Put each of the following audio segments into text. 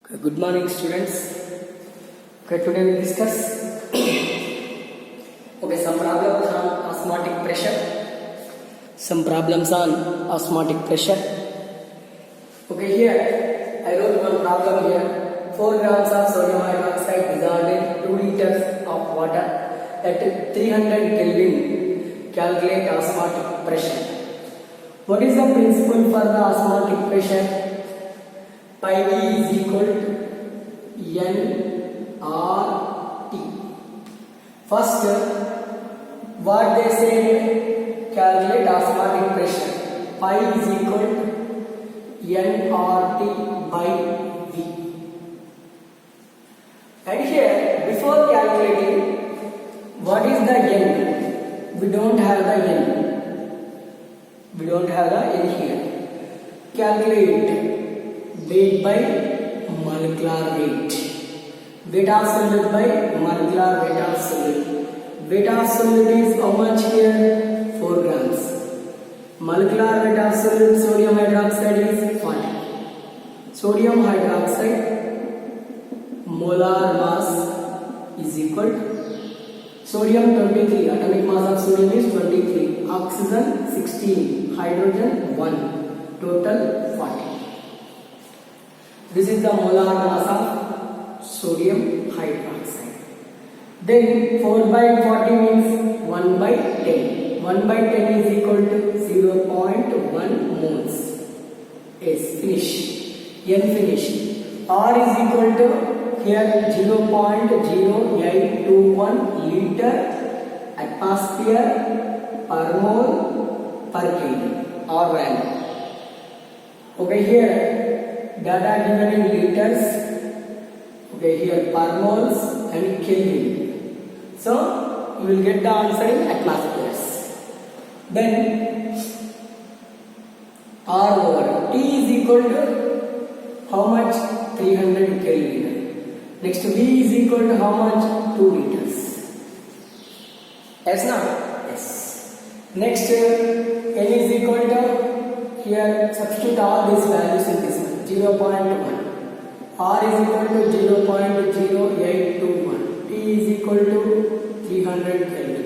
Good morning, students. Today we discuss some problems on osmotic pressure. Some problems on osmotic pressure. Here I wrote one problem here. 4 grams of sodium hydroxide dissolved in 2 liters of water at 300 Kelvin. Calculate osmotic pressure. What is the principle for the osmotic pressure? Pi V is equal to nRT. First, what they say, calculate osmotic pressure. Pi is equal to nRT by V. And here, before calculating, what is the n? We don't have the n. We don't have the n here. Calculate weight by molecular weight. Weight of solid by molecular weight of solid. Weight of solid is how much here? 4 grams. Molecular weight of solid sodium hydroxide is 40. Sodium hydroxide molar mass is equal to sodium 23. Atomic mass of sodium is 23. Oxygen 16. Hydrogen 1. Total 40. This is the molar mass of sodium hydroxide. Then 4 by 40 means 1 by 10. 1 by 10 is equal to 0.1 moles. Yes, finish. N finish. R is equal to here 0.0821 liter atmosphere per mole per kg. R value. Here data given in liters, here per moles and Kelvin. So you will get the answer in atmospheres. Then R over T is equal to how much? 300 Kelvin. Next V is equal to how much? 2 liters. Yes, now? Yes. Next N is equal to, here substitute all these values in this one. 0.1. R is equal to 0.0821. T is equal to 300 Kelvin.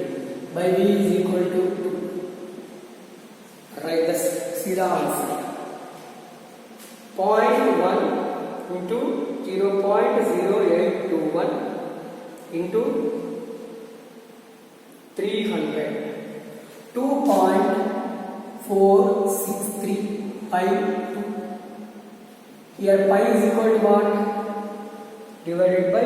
By V is equal to 2. Write the answer. 0.1 into 0.0821 into 300. 2.463 pi 2. Here pi is equal to what? Divided by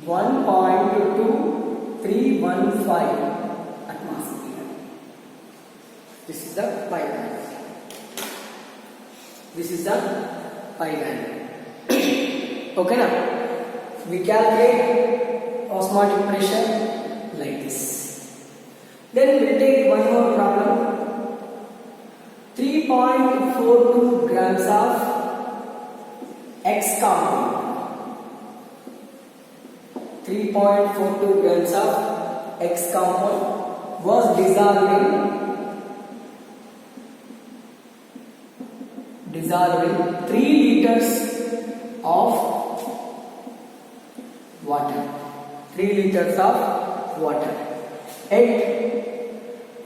1.2315 atmosphere. This is the pi value. This is the pi value. Okay now? We calculate osmotic pressure like this. Then we will take one more problem. 3.42 grams of X compound. 3.42 grams of X compound was dissolved in 3 liters of water. 3 liters of water at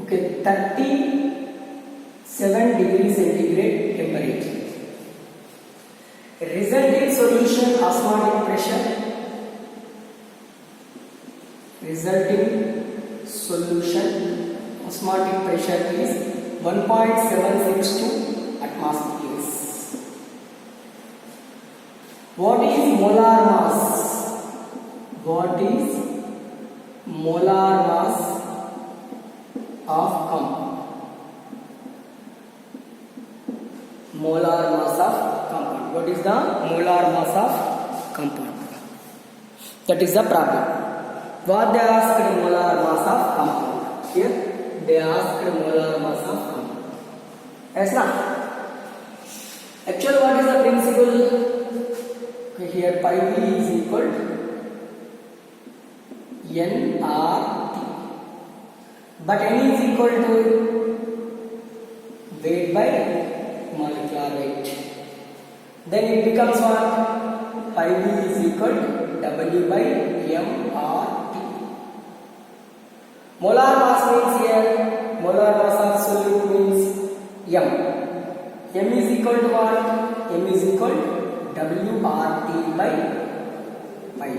37 degrees centigrade temperature. Resulting solution osmotic pressure. Resulting solution osmotic pressure is 1.762 atmospheres. What is molar mass? What is molar mass of compound? Molar mass of compound. What is the molar mass of compound? That is the problem. What they asked molar mass of compound. Here they asked molar mass of compound. Yes, now. Actually, what is the principle? Here pi V is equal to nRT. But N is equal to weight by molecular weight. Then it becomes what? Pi v is equal to W by mRT. Molar mass means here, molar mass of solute means m. M is equal to what? M is equal to WRT by pi v.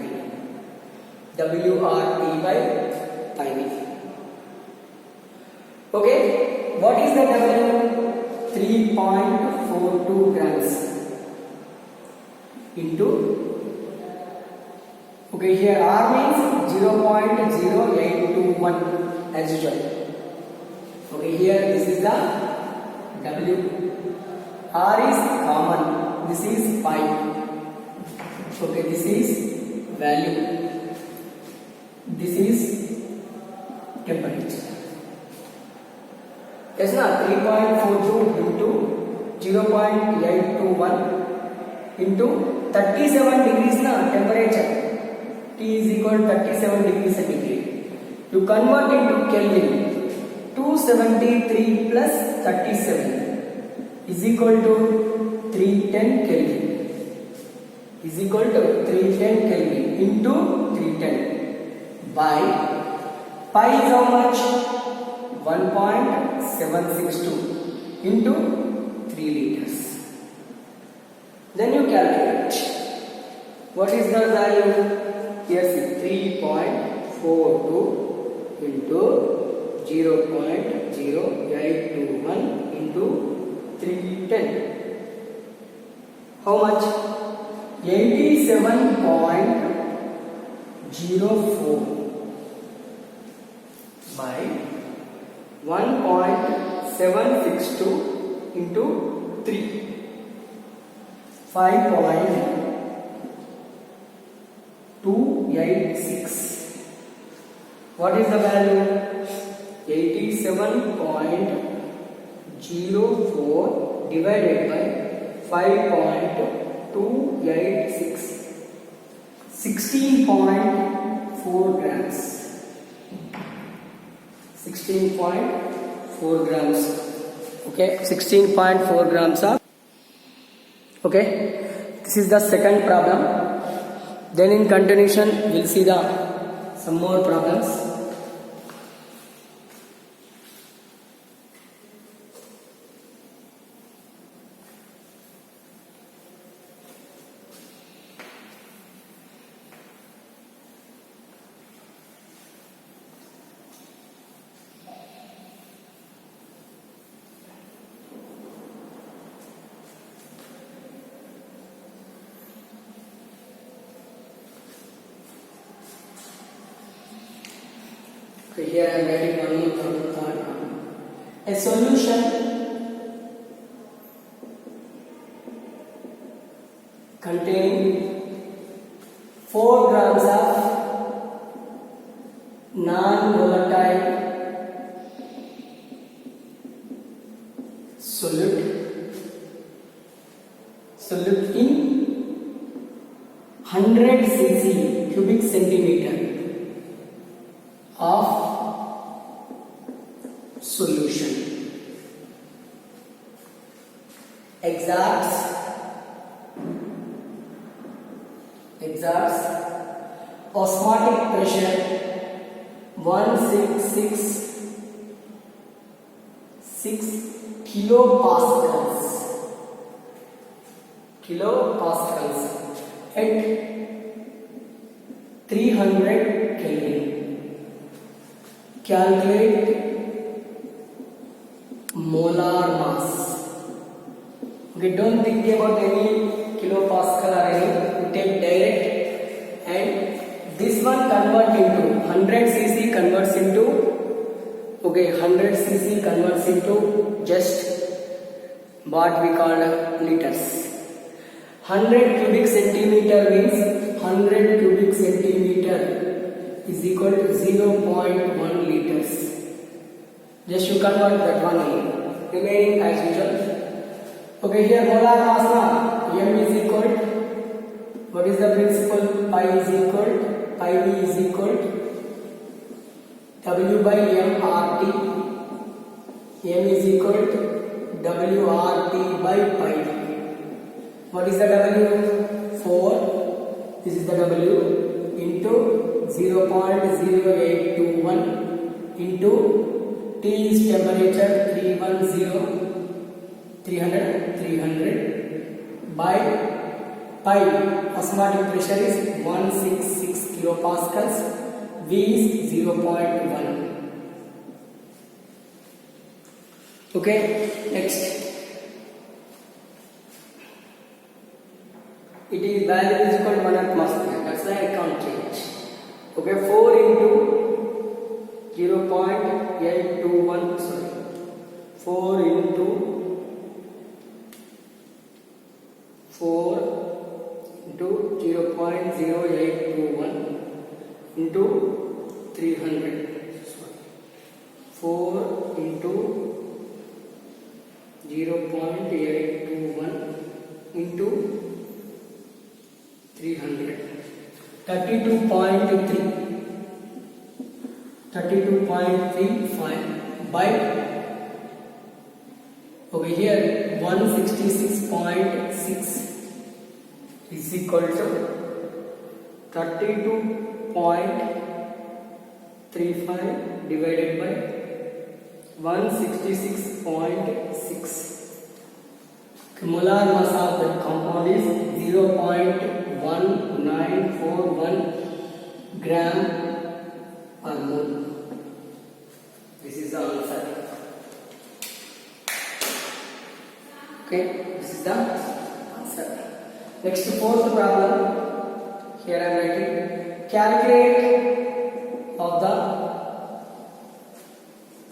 WRT by pi v. Okay, what is the W? 3.42 grams into, okay, here R means 0.0821 as usual. Okay, here this is the W. R is common, this is pi. Okay, this is value, this is temperature. Yes, na 3.42 into 0.821 into 37 degrees na temperature. T is equal to 37 degrees centigrade. You convert into Kelvin. 273 plus 37 is equal to 310 Kelvin. Is equal to 310 Kelvin into 310 by pi is how much? 1.762 into 3 liters. Then you calculate. What is the value? Here see 3.42 into 0.0821 into 310. How much? 87.04 by 1.762 into 3. 5.286. What is the value? 87.04 divided by 5.286. 16.4 grams. 16.4 grams. Okay, 16.4 grams of. Okay, this is the second problem. Then in continuation we'll see some more problems. Okay, here I am writing one more problem. A solution containing 4 grams of non-volatile solute in 100 cc cubic centimeter of solution exerts osmotic pressure 166 kilopascals at 300 Kelvin. Calculate molar mass. Okay, don't think about any kilopascal or any. You take direct, and this one convert into 100 cc converts into 100 cc converts into just what we call liters. 100 cubic centimeter means 100 cubic centimeter is equal to 0.1 liters. Just you convert that one in. Remaining as usual. Okay, here molar mass na m is equal to, what is the principle? Pi v is equal to W by mRT. M is equal to WRT by pi v. What is the W? 4. This is the W into 0.0821 into T is temperature 300 by pi. Osmotic pressure is 166 kilopascals. V is 0.1. Okay, next. It is value is equal to 1 atmosphere. That's why I can't change. Okay, 4 into 0.821. Sorry, 4 into 0.0821 into 300. Sorry, 4 into 0.821 into 300. 32.35 by over here 166.6 is equal to 32.35 divided by 166.6. Molar mass of the compound is 0.1941 gram per mole. This is the answer. Okay, this is the answer. Next, fourth problem. Here I am writing. Calculate of the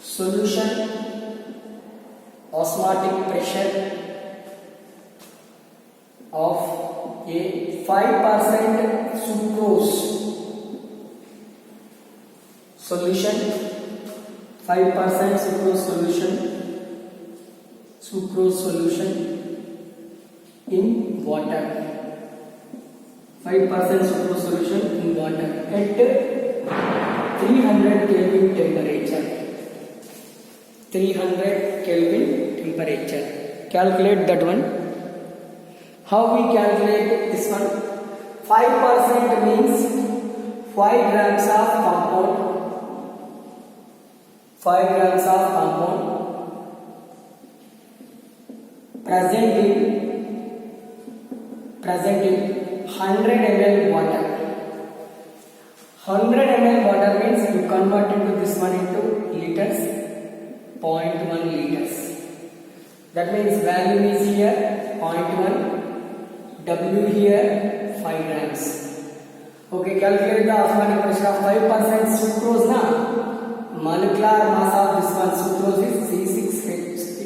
solution osmotic pressure of a 5% sucrose solution, 5% sucrose solution in water, 5% sucrose solution in water at 300 Kelvin temperature. 300 Kelvin temperature. Calculate that one. How we calculate this one? 5% means 5 grams of compound. 5 grams of compound present in 100 ml water. 100 ml water means you convert into this one into liters, 0.1 liters. That means value is here 0.1. W here 5 grams. Okay, calculate the osmotic pressure of 5% sucrose na. Molecular mass of this one sucrose is C6H3.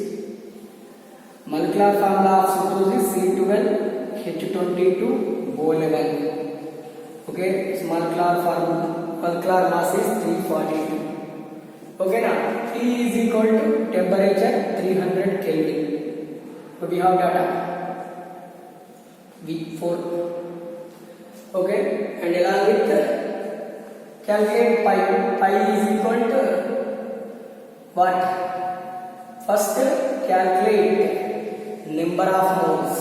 Molecular formula of sucrose is C12H22O11. Okay, so molecular mass is 342. Okay, now T is equal to temperature 300 Kelvin. So we have data. V4. Okay, and along with calculate pi. Pi is equal to what? First calculate number of moles.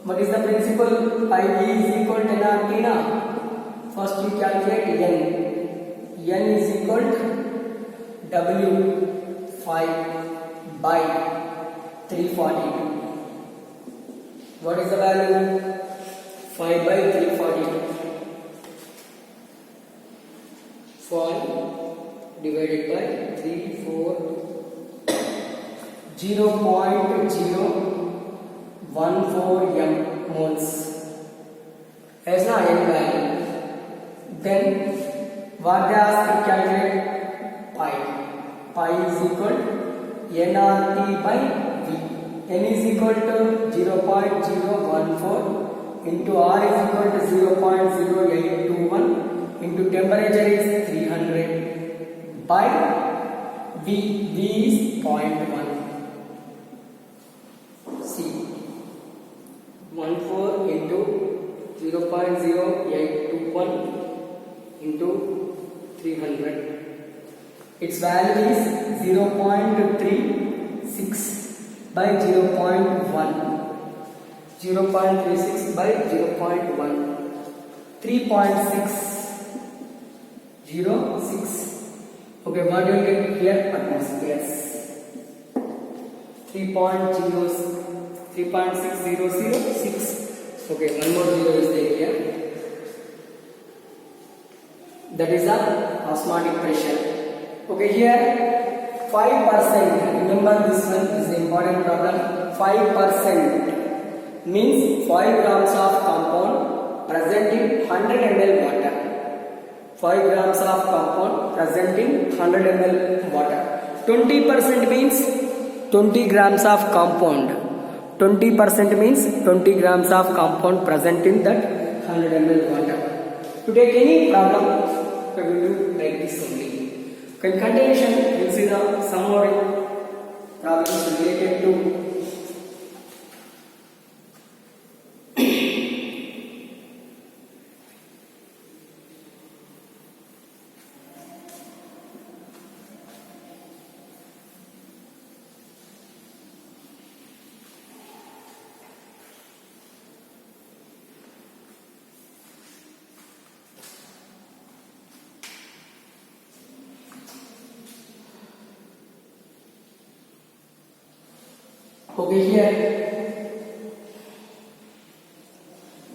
What is the principle? Pi is equal to NRT na. First you calculate N. N is equal to W 5 by 342. What is the value? 5 by 342. 5 divided by 0.014 m moles. As now n value. Then what they ask to calculate? Pi. Pi is equal to nRT by V. N is equal to 0.014 into R is equal to 0.0821 into temperature is 300 by V. V is 0.1. See, 14 into 0.0821 into 300. Its value is 0.36 by 0.1. 0.36 by 0.1, 3.606. Okay, what do you get here? Atmospheres. 3.6006. Okay, one more zero is there here. That is the osmotic pressure. Okay, here 5%. Remember this one is the important problem. 5% means 5 grams of compound present in 100 ml water. 5 grams of compound present in 100 ml water. 20% means 20 grams of compound. 20% means 20 grams of compound present in that 100 ml water. To take any problem, we will do like this only. In continuation, we will see some more problems related to okay, here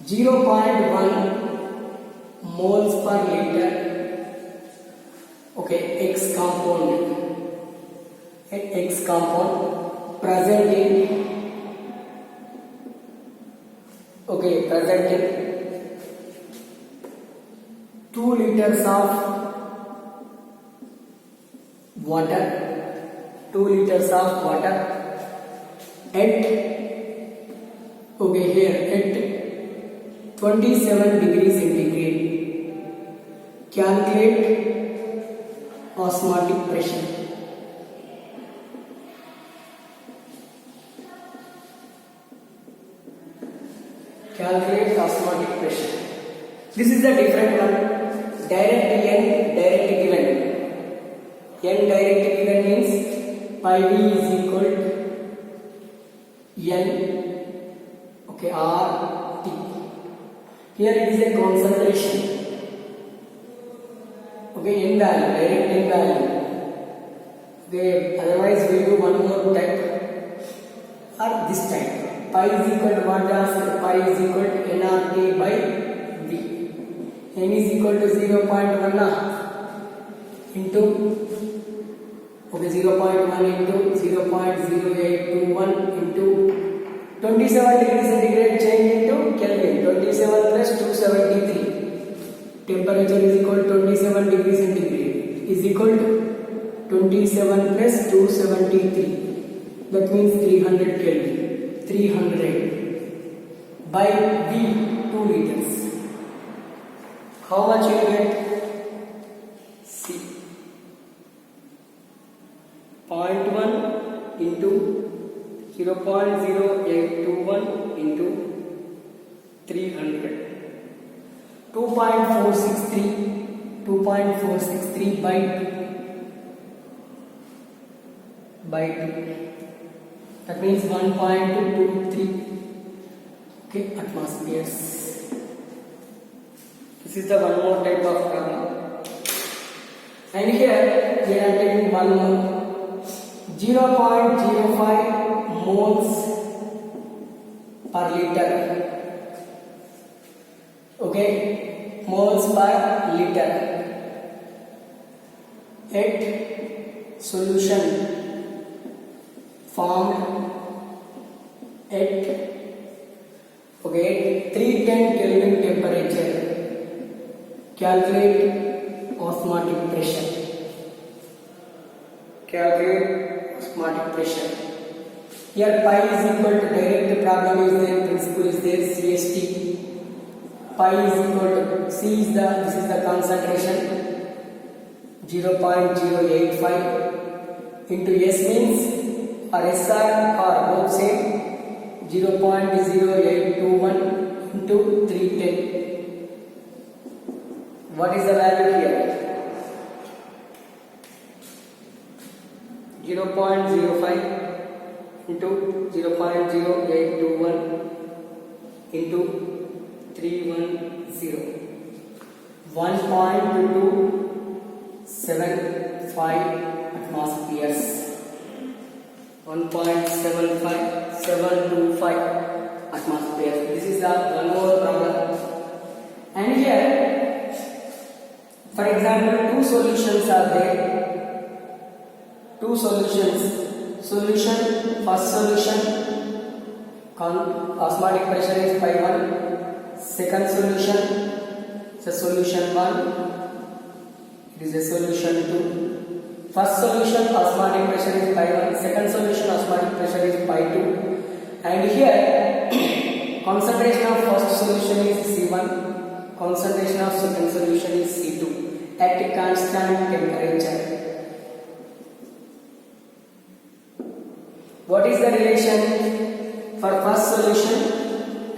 0.1 moles per liter. Okay, X compound present in present in 2 liters of water. 2 liters of water at here at 27 degrees centigrade. Calculate osmotic pressure. Calculate osmotic pressure. This is the different one. Direct N direct given. N direct given means pi V is equal to N, okay, R T. Here it is a concentration. Okay, N value, direct N value. Okay, otherwise we will do one more type or this type. Pi is equal to what? Pi is equal to nRT by V. N is equal to 0.1 into 0.1 into 0.0821 into 27 degrees centigrade change into Kelvin. 27 plus 273. Temperature is equal to 27 degrees centigrade is equal to 27 plus 273. That means 300 Kelvin. 300 by V 2 liters. How much you get? C. 0.1 into 0.0821 into 300. 2.463 by 2. That means 1.223. Okay, atmospheres. This is the one more type of problem. And here we are taking one more. 0.05 moles per liter. Okay, moles per liter. At solution formed at 310 Kelvin temperature. Calculate osmotic pressure. Calculate osmotic pressure. Here pi is equal to direct problem is there, principle is there, CST. Pi is equal to C is this is the concentration 0.085 into S means or SR or both same 0.0821 into 310. What is the value here? 0.05 into 0.0821 into 310. 1.275 atmospheres. 1.75725 atmospheres. This is the one more problem. And here, for example, two solutions are there. Two solutions. First solution, osmotic pressure is pi 1. Second solution, it's a solution 1. It is a solution 2. First solution, osmotic pressure is pi 1. Second solution, osmotic pressure is pi 2. And here, concentration of first solution is C1. Concentration of second solution is C2 at constant temperature. What is the relation for first solution?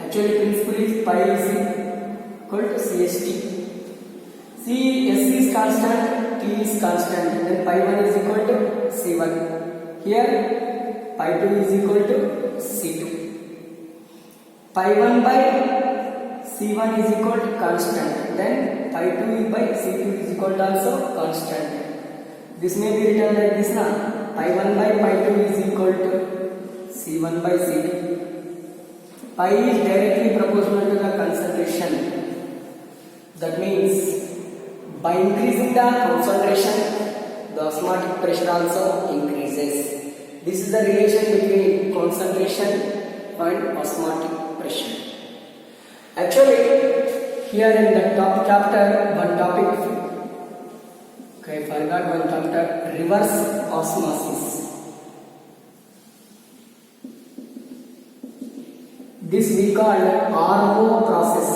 Actually, principle is pi is equal to CST. S is constant, T is constant, then pi 1 is equal to C1. Here, pi 2 is equal to C2. Pi 1 by C1 is equal to constant, then pi 2 by C2 is equal to also constant. This may be written like this now. Pi 1 by pi 2 is equal to C1 by C2. Pi is directly proportional to the concentration. That means by increasing the concentration, the osmotic pressure also increases. This is the relation between concentration and osmotic pressure. Actually, here in the top chapter, one topic, okay, I forgot one chapter, reverse osmosis. This we call RO process.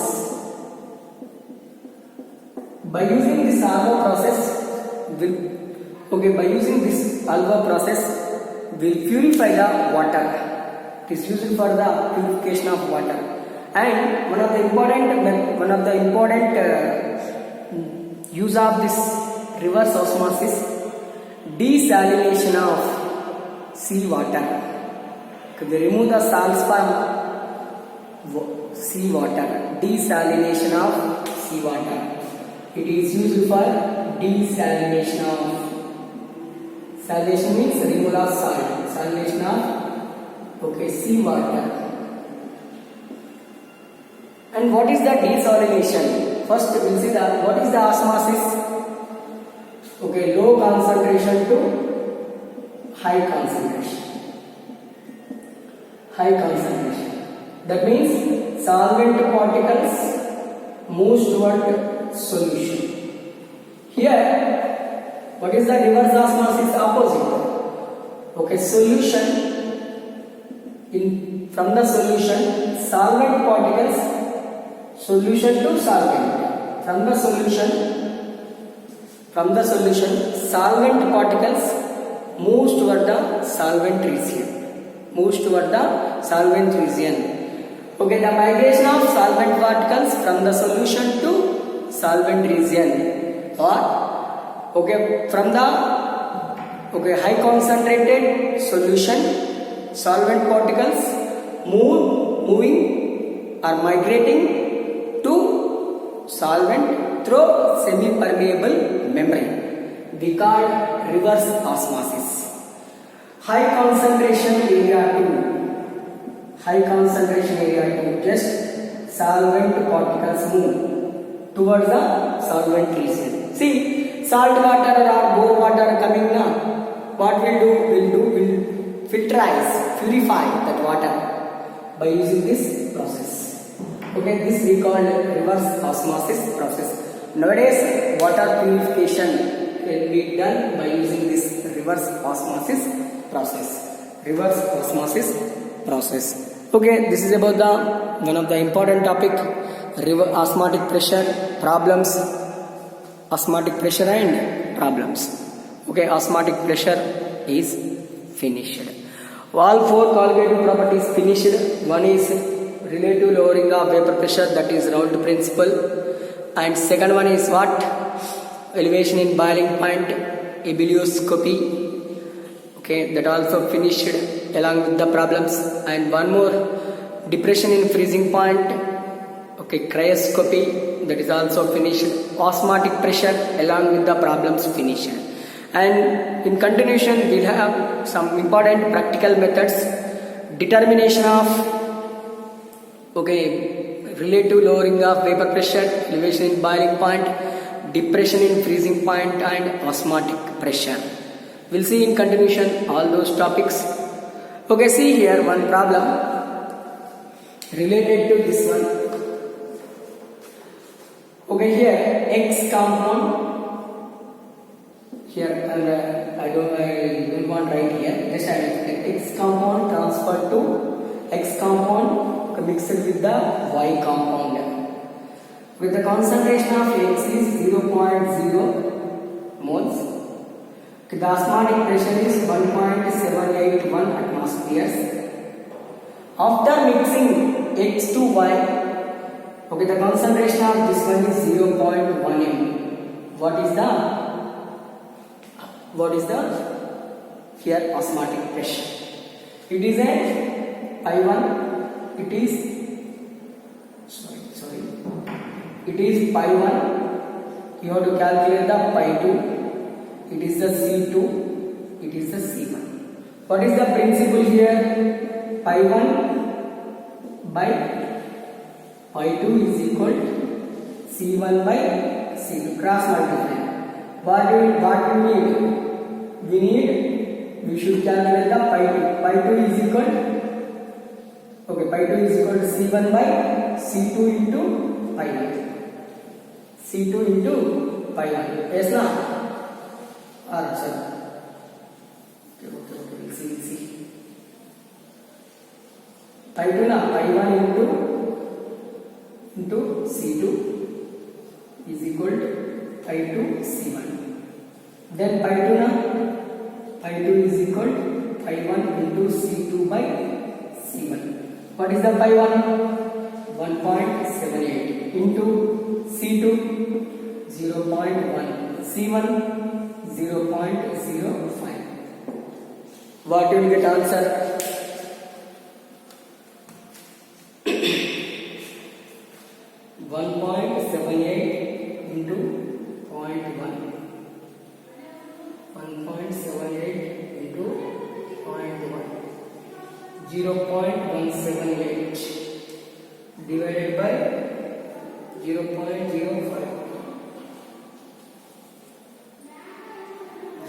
By using this RO process, by using this RO process, will purify the water. It is used for the purification of water. And one of the important use of this reverse osmosis, desalination of seawater. They remove the salts from seawater. Desalination of seawater. It is used for desalination of. Salination means removal of salt. Salination of seawater. And what is the desalination? First we will see what is the osmosis. Low concentration to high concentration. High concentration. That means solvent particles moves toward solution. Here, what is the reverse osmosis? Opposite. Solution. From the solution, solvent particles. Solution to solvent. From the solution, solvent particles moves toward the solvent region. The migration of solvent particles from the solution to solvent region, or from the high concentrated solution, solvent particles moving or migrating to solvent through semi-permeable membrane. We call reverse osmosis. High concentration area 2, just solvent particles move towards the solvent region. See, salt water or bore water coming now, what will filterize, purify that water by using this process. This we call reverse osmosis process. Nowadays, water purification can be done by using this reverse osmosis process. This is about one of the important topic, osmotic pressure problems, osmotic pressure and problems. Osmotic pressure is finished. All four qualitative properties finished. One is relative lowering of vapor pressure, that is Raoult principle, and second one is what? Elevation in boiling point, ebullioscopy. That also finished along with the problems. And one more, depression in freezing point, okay, cryoscopy, that is also finished, osmotic pressure along with the problems finished. And in continuation we'll have some important practical methods, determination of, okay, relative lowering of vapor pressure, elevation in boiling point, depression in freezing point, and osmotic pressure. We'll see in continuation all those topics. Okay, see here one problem related to this one. Okay, here X compound here, and I don't want to write here, just I will say X compound transferred to X compound mixed with the Y compound. With the concentration of X is 0.0 moles. The osmotic pressure is 1.781 atmospheres. After mixing X to Y, okay, the concentration of this one is 0.1 m. What is the here osmotic pressure? It is a pi 1. It is It is pi 1. You have to calculate the pi 2. It is the C2. It is the C1. What is the principle here? Pi 1 by pi 2 is equal to C1 by C2. Cross multiply. What we need? We should calculate the pi 2. Pi 2 is equal to, okay, pi 2 is equal to C1 by C2 into pi 1. C2 into pi 1. Yes, na? Alright, sir. Okay, we'll see. Pi 2 na, pi 1 into C2 is equal to pi 2 C1. Then pi 2 na, pi 2 is equal to pi 1 into C2 by C1. What is the pi 1? 1.78 into C2 0.1, C1 0.05. What you will get answer? into 0.1, 1.78 into 0.1, 0.178 divided by 0.05,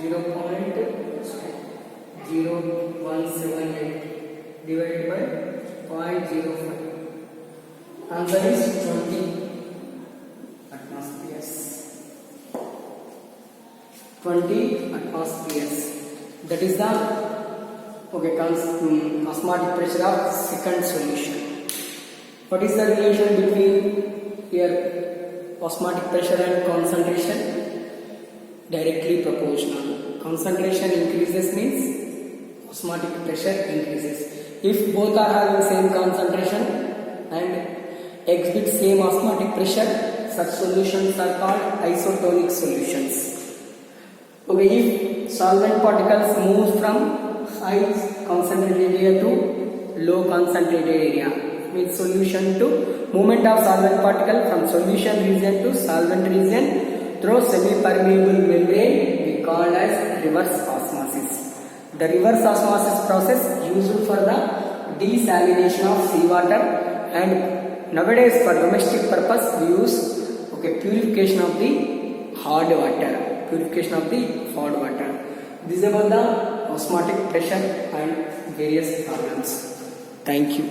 0.0178 divided by 0.05. Answer is 20 atmospheres. 20 atmospheres. That is the, okay, osmotic pressure of second solution. What is the relation between here osmotic pressure and concentration? Directly proportional. Concentration increases means osmotic pressure increases. If both are having same concentration and exhibit same osmotic pressure, such solutions are called isotonic solutions. Okay, if solvent particles move from high concentrated area to low concentrated area, means solution to movement of solvent particle from solution region to solvent region through semi-permeable membrane, we call as reverse osmosis. The reverse osmosis process used for the desalination of seawater, and nowadays for domestic purpose we use, okay, purification of the hard water. This is about the osmotic pressure and various problems. Thank you.